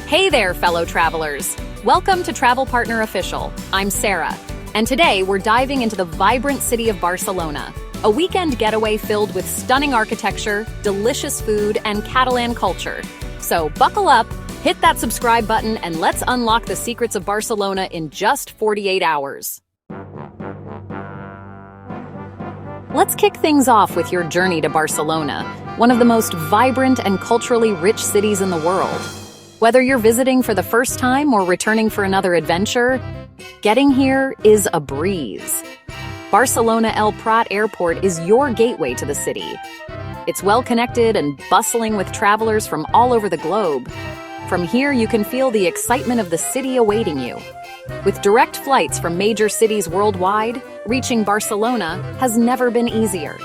Hey there, fellow travelers. Welcome to Travel Partner Official. I'm Sarah, and today we're diving into the vibrant city of Barcelona, a weekend getaway filled with stunning architecture, delicious food, and Catalan culture. So buckle up, hit that subscribe button, and let's unlock the secrets of Barcelona in just 48 hours. Let's kick things off with your journey to Barcelona, one of the most vibrant and culturally rich cities in the world. Whether you're visiting for the first time or returning for another adventure, getting here is a breeze. Barcelona El Prat Airport is your gateway to the city. It's well-connected and bustling with travelers from all over the globe. From here, you can feel the excitement of the city awaiting you. With direct flights from major cities worldwide, reaching Barcelona has never been easier.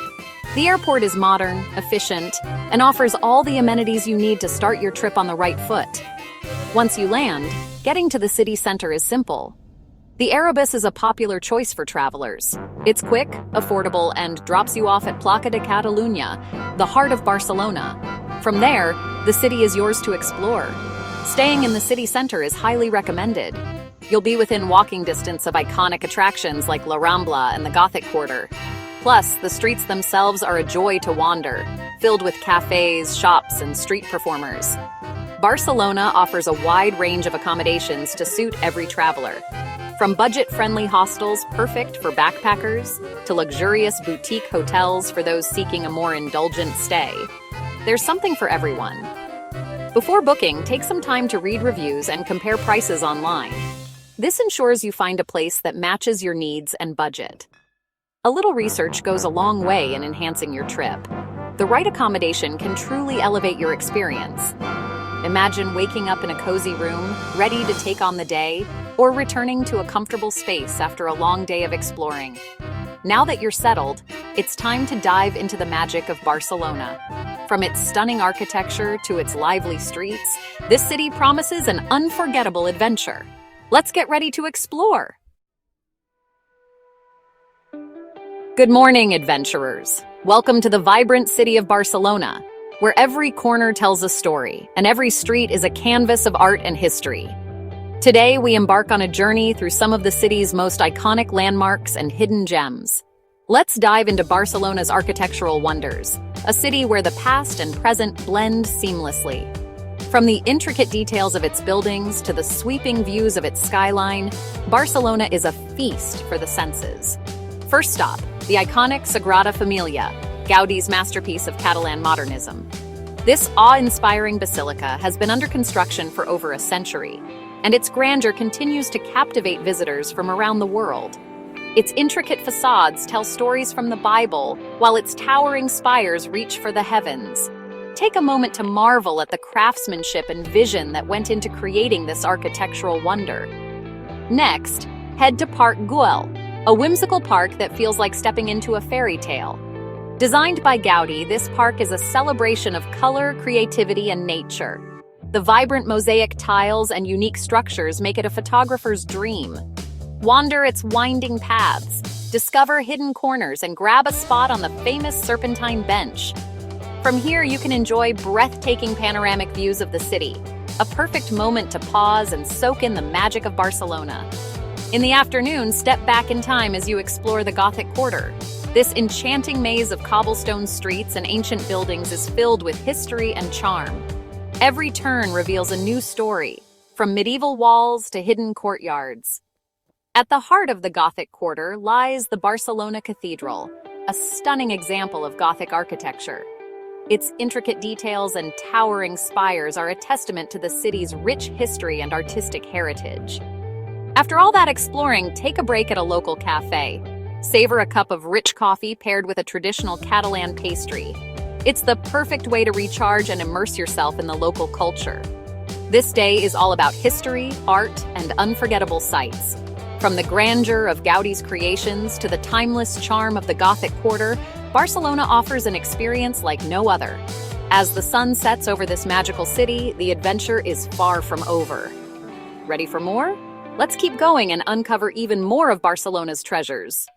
The airport is modern, efficient, and offers all the amenities you need to start your trip on the right foot. Once you land, getting to the city center is simple. The Aerobus is a popular choice for travelers. It's quick, affordable, and drops you off at Plaça de Catalunya, the heart of Barcelona. From there, the city is yours to explore. Staying in the city center is highly recommended. You'll be within walking distance of iconic attractions like La Rambla and the Gothic quarter. Plus, the streets themselves are a joy to wander, filled with cafes, shops, and street performers. Barcelona offers a wide range of accommodations to suit every traveler. From budget-friendly hostels perfect for backpackers to luxurious boutique hotels for those seeking a more indulgent stay, there's something for everyone. Before booking, take some time to read reviews and compare prices online. This ensures you find a place that matches your needs and budget. A little research goes a long way in enhancing your trip. The right accommodation can truly elevate your experience. Imagine waking up in a cozy room, ready to take on the day, or returning to a comfortable space after a long day of exploring. Now that you're settled, it's time to dive into the magic of Barcelona. From its stunning architecture to its lively streets, this city promises an unforgettable adventure. Let's get ready to explore! Good morning, adventurers. Welcome to the vibrant city of Barcelona, where every corner tells a story and every street is a canvas of art and history. Today, we embark on a journey through some of the city's most iconic landmarks and hidden gems. Let's dive into Barcelona's architectural wonders, a city where the past and present blend seamlessly. From the intricate details of its buildings to the sweeping views of its skyline, Barcelona is a feast for the senses. First stop, the iconic Sagrada Familia, Gaudi's masterpiece of Catalan modernism. This awe-inspiring basilica has been under construction for over a century, and its grandeur continues to captivate visitors from around the world. Its intricate facades tell stories from the Bible, while its towering spires reach for the heavens. Take a moment to marvel at the craftsmanship and vision that went into creating this architectural wonder. Next, head to Park Güell, a whimsical park that feels like stepping into a fairy tale. Designed by Gaudi, this park is a celebration of color, creativity, and nature. The vibrant mosaic tiles and unique structures make it a photographer's dream. Wander its winding paths, discover hidden corners, and grab a spot on the famous Serpentine Bench. From here, you can enjoy breathtaking panoramic views of the city, a perfect moment to pause and soak in the magic of Barcelona. In the afternoon, step back in time as you explore the Gothic quarter. This enchanting maze of cobblestone streets and ancient buildings is filled with history and charm. Every turn reveals a new story, from medieval walls to hidden courtyards. At the heart of the Gothic quarter lies the Barcelona Cathedral, a stunning example of Gothic architecture. Its intricate details and towering spires are a testament to the city's rich history and artistic heritage. After all that exploring, take a break at a local cafe. Savor a cup of rich coffee paired with a traditional Catalan pastry. It's the perfect way to recharge and immerse yourself in the local culture. This day is all about history, art, and unforgettable sights. From the grandeur of Gaudi's creations to the timeless charm of the Gothic quarter, Barcelona offers an experience like no other. As the sun sets over this magical city, the adventure is far from over. Ready for more? Let's keep going and uncover even more of Barcelona's treasures.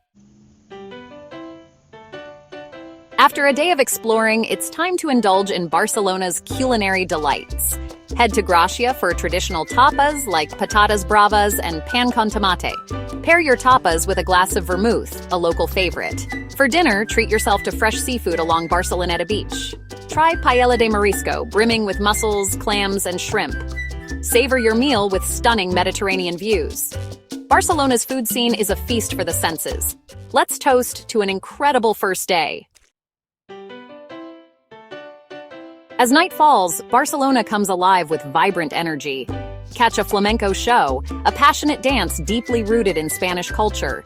After a day of exploring, it's time to indulge in Barcelona's culinary delights. Head to Gracia for traditional tapas like patatas bravas and pan con tomate. Pair your tapas with a glass of vermouth, a local favorite. For dinner, treat yourself to fresh seafood along Barcelona Beach. Try paella de marisco, brimming with mussels, clams, and shrimp. Savor your meal with stunning Mediterranean views. Barcelona's food scene is a feast for the senses. Let's toast to an incredible first day. As night falls, Barcelona comes alive with vibrant energy. Catch a flamenco show, a passionate dance deeply rooted in Spanish culture.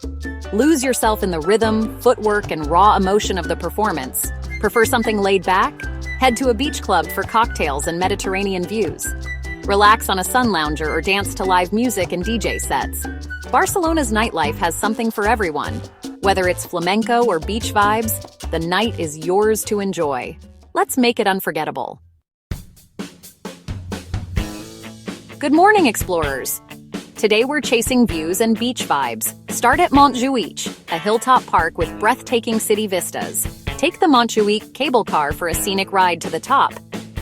Lose yourself in the rhythm, footwork, and raw emotion of the performance. Prefer something laid back? Head to a beach club for cocktails and Mediterranean views. Relax on a sun lounger or dance to live music and DJ sets. Barcelona's nightlife has something for everyone. Whether it's flamenco or beach vibes, the night is yours to enjoy. Let's make it unforgettable. Good morning, explorers. Today we're chasing views and beach vibes. Start at Montjuïc, a hilltop park with breathtaking city vistas. Take the Montjuïc cable car for a scenic ride to the top.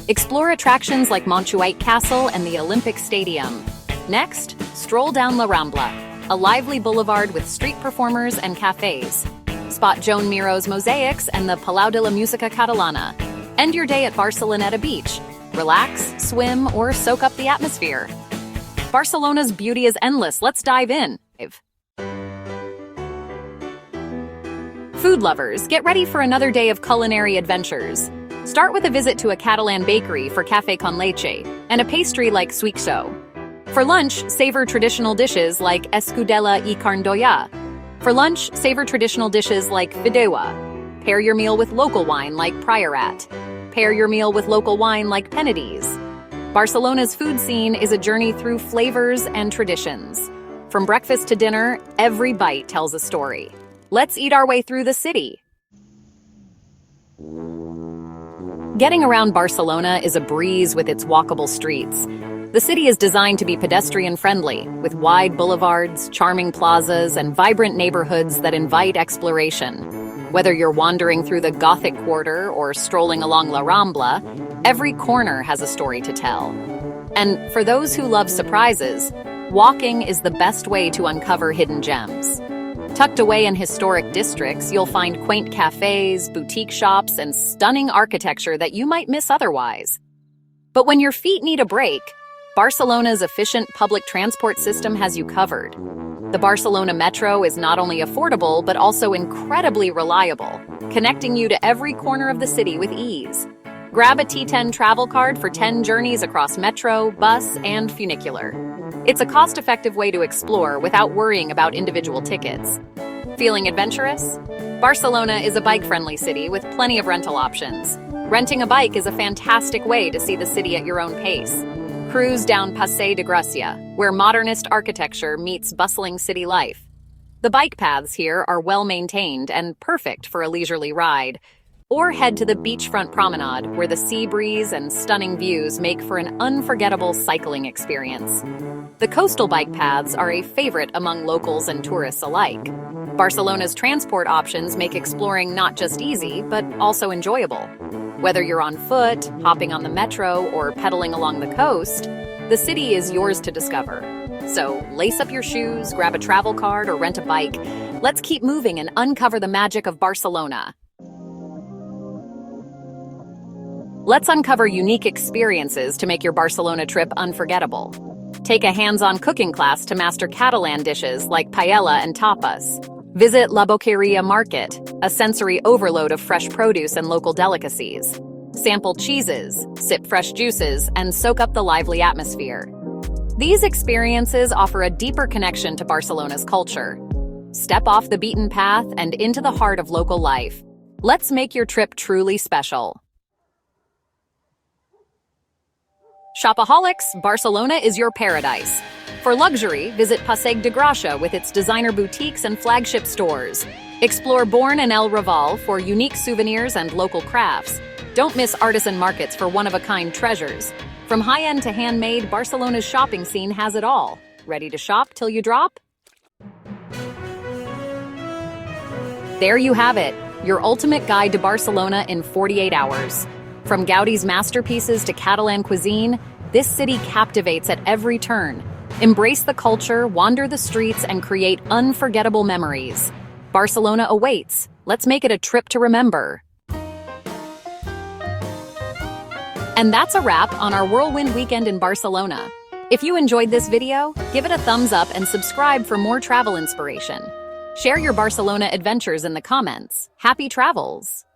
Explore attractions like Montjuïc Castle and the Olympic Stadium. Next, stroll down La Rambla, a lively boulevard with street performers and cafes. Spot Joan Miro's mosaics and the Palau de la Música Catalana. End your day at Barcelona Beach. Relax, swim, or soak up the atmosphere. Barcelona's beauty is endless. Let's dive in. Food lovers, get ready for another day of culinary adventures. Start with a visit to a Catalan bakery for café con leche and a pastry like suiksó. For lunch, savor traditional dishes like escudella y carn d'olla. For lunch, savor traditional dishes like fideuà. Pair your meal with local wine like Priorat. Pair your meal with local wine like Penedès. Barcelona's food scene is a journey through flavors and traditions. From breakfast to dinner, every bite tells a story. Let's eat our way through the city. Getting around Barcelona is a breeze with its walkable streets. The city is designed to be pedestrian-friendly, with wide boulevards, charming plazas, and vibrant neighborhoods that invite exploration. Whether you're wandering through the Gothic quarter or strolling along La Rambla, every corner has a story to tell. And for those who love surprises, walking is the best way to uncover hidden gems. Tucked away in historic districts, you'll find quaint cafes, boutique shops, and stunning architecture that you might miss otherwise. But when your feet need a break, Barcelona's efficient public transport system has you covered. The Barcelona Metro is not only affordable, but also incredibly reliable, connecting you to every corner of the city with ease. Grab a T10 travel card for 10 journeys across metro, bus, and funicular. It's a cost-effective way to explore without worrying about individual tickets. Feeling adventurous? Barcelona is a bike-friendly city with plenty of rental options. Renting a bike is a fantastic way to see the city at your own pace. Cruise down Passeig de Gràcia, where modernist architecture meets bustling city life. The bike paths here are well-maintained and perfect for a leisurely ride. Or head to the beachfront promenade, where the sea breeze and stunning views make for an unforgettable cycling experience. The coastal bike paths are a favorite among locals and tourists alike. Barcelona's transport options make exploring not just easy, but also enjoyable. Whether you're on foot, hopping on the metro, or pedaling along the coast, the city is yours to discover. So lace up your shoes, grab a travel card, or rent a bike. Let's keep moving and uncover the magic of Barcelona. Let's uncover unique experiences to make your Barcelona trip unforgettable. Take a hands-on cooking class to master Catalan dishes like paella and tapas. Visit La Boqueria Market, a sensory overload of fresh produce and local delicacies. Sample cheeses, sip fresh juices, and soak up the lively atmosphere. These experiences offer a deeper connection to Barcelona's culture. Step off the beaten path and into the heart of local life. Let's make your trip truly special. Shopaholics, Barcelona is your paradise. For luxury, visit Passeig de Gràcia with its designer boutiques and flagship stores. Explore Born and El Raval for unique souvenirs and local crafts. Don't miss artisan markets for one-of-a-kind treasures. From high-end to handmade, Barcelona's shopping scene has it all. Ready to shop till you drop? There you have it, your ultimate guide to Barcelona in 48 hours. From Gaudi's masterpieces to Catalan cuisine, this city captivates at every turn. Embrace the culture, wander the streets, and create unforgettable memories. Barcelona awaits. Let's make it a trip to remember. And that's a wrap on our whirlwind weekend in Barcelona. If you enjoyed this video, give it a thumbs up and subscribe for more travel inspiration. Share your Barcelona adventures in the comments. Happy travels!